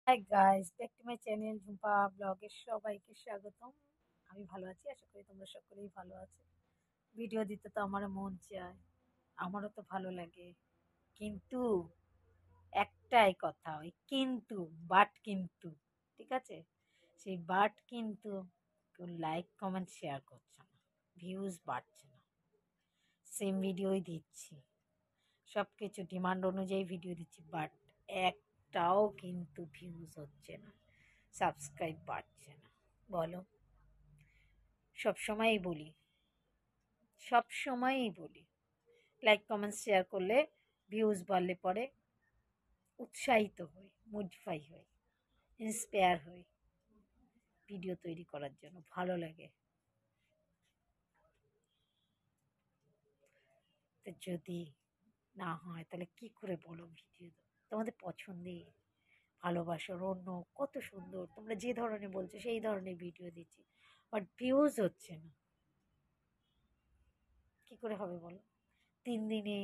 Hi guys, back to my channel Jhumpa ব্লগের সবাইকে স্বাগতম। আমি ভালো আছি, আশা করি তোমরা সকলেই ভালো আছো। ভিডিও দিতে তো আমারও মন চায়, আমারও তো ভালো লাগে, কিন্তু একটাই কথা, ওই কিন্তু, কিন্তু, ঠিক আছে? সেই কিন্তু কেউ লাইক কমেন্ট শেয়ার করছে না, ভিউজ বাড়ছে না, সেম ভিডিওই দিচ্ছি, সব কিছু ডিমান্ড অনুযায়ী ভিডিও দিচ্ছি, বাট একটাও কিন্তু ভিউজ হচ্ছে না, সাবস্ক্রাইব বাড়ছে না। বলো, সবসময়ই বলি, সবসময়ই বলি, লাইক কমেন্ট শেয়ার করলে ভিউজ বাড়লে পরে উৎসাহিত হই, মোটিফাই হই, ইন্সপায়ার হই ভিডিও তৈরি করার জন্য, ভালো লাগে। তো যদি না হয় তাহলে কি করে বলো, ভিডিও তোমাদের পছন্দে, ভালোবাসার অন্য কত সুন্দর, তোমরা যে ধরনের বলছো সেই ধরনের ভিডিও দিচ্ছি, বাট ভিউজ হচ্ছে না। কি করে হবে বলো? 3 দিনে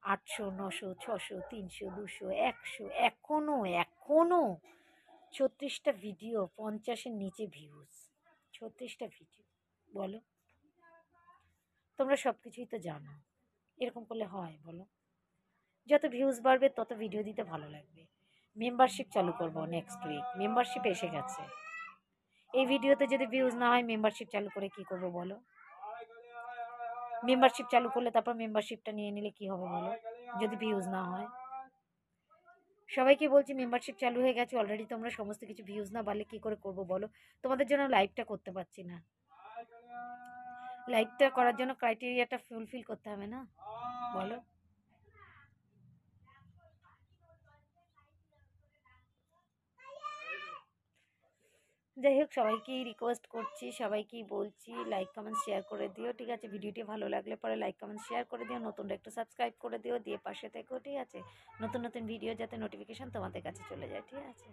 800, 900, 600, 300, 200, 100, এখনো 36টা ভিডিও, 50-এর নিচে ভিউজ, 36টা ভিডিও। বলো, তোমরা সব কিছুই তো জানো, এরকম করলে হয় বলো? যত ভিউজ বাড়বে তত ভিডিও দিতে ভালো লাগবে। মেম্বারশিপ চালু করবো নেক্সট উইক, মেম্বারশিপ এসে গেছে। এই ভিডিওতে যদি ভিউজ না হয়, মেম্বারশিপ চালু করে কি করবো বলো? মেম্বারশিপ চালু করলে তারপর মেম্বারশিপটা নিয়ে নিলে কি হবে বলো, যদি ভিউজ না হয়? সবাইকে বলছি মেম্বারশিপ চালু হয়ে গেছে অলরেডি, তোমরা সমস্ত কিছু ভিউজ না বাড়লে কি করে করবো বলো? তোমাদের জন্য লাইভটা করতে পারছি না, লাইভটা করার জন্য ক্রাইটেরিয়াটা ফুলফিল করতে হবে না, বলো? যাই হোক, সবাইকেই রিকোয়েস্ট করছি, সবাইকেই বলছি লাইক কমেন্ট শেয়ার করে দিও, ঠিক আছে? ভিডিওটি ভালো লাগলে পরে লাইক কমেন্ট শেয়ার করে দিও, নতুনটা একটু সাবস্ক্রাইব করে দিও, দিয়ে পাশে থেকো, ঠিক আছে? নতুন নতুন ভিডিও যাতে নোটিফিকেশন তোমাদের কাছে চলে যায়, ঠিক আছে?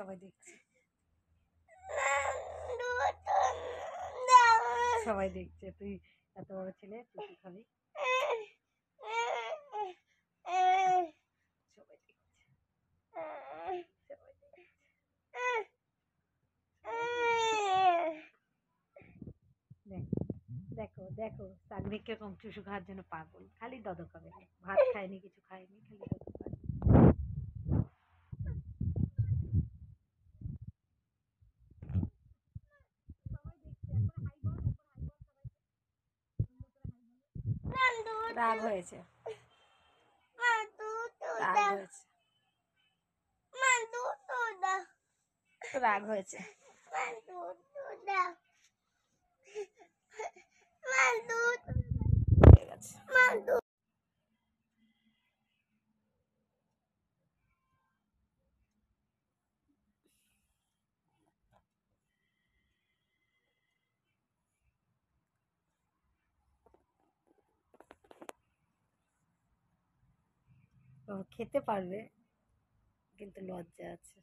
সবাই দেখছে, সবাই দেখছে, তুই এত বড় ছেলে, তুই কি খাবি? সবাই দেখছে, সবাই দেখছে। দেখো দেখো, সাগরিক কিরকম চুষু খাওয়ার জন্য পাগল, খালি দদ খাবে, ভাত খায়নি, কিছু খায়নি, খালি দদ খাবে। রাগ হয়েছে, রাগ হয়েছে, রাগ হয়েছে। হয়ে গেছে। ও খেতে পারবে, কিন্তু লজ্জা আছে।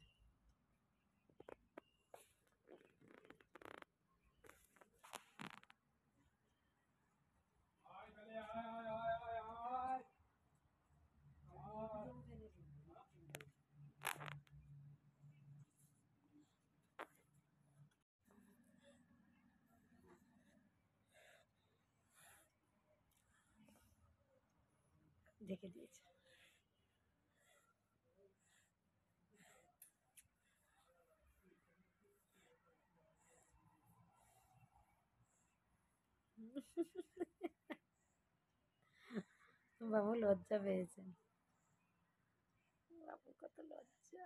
দেখে দিয়েছে। বাবু লজ্জা পেয়েছে, বাবু কত লজ্জা।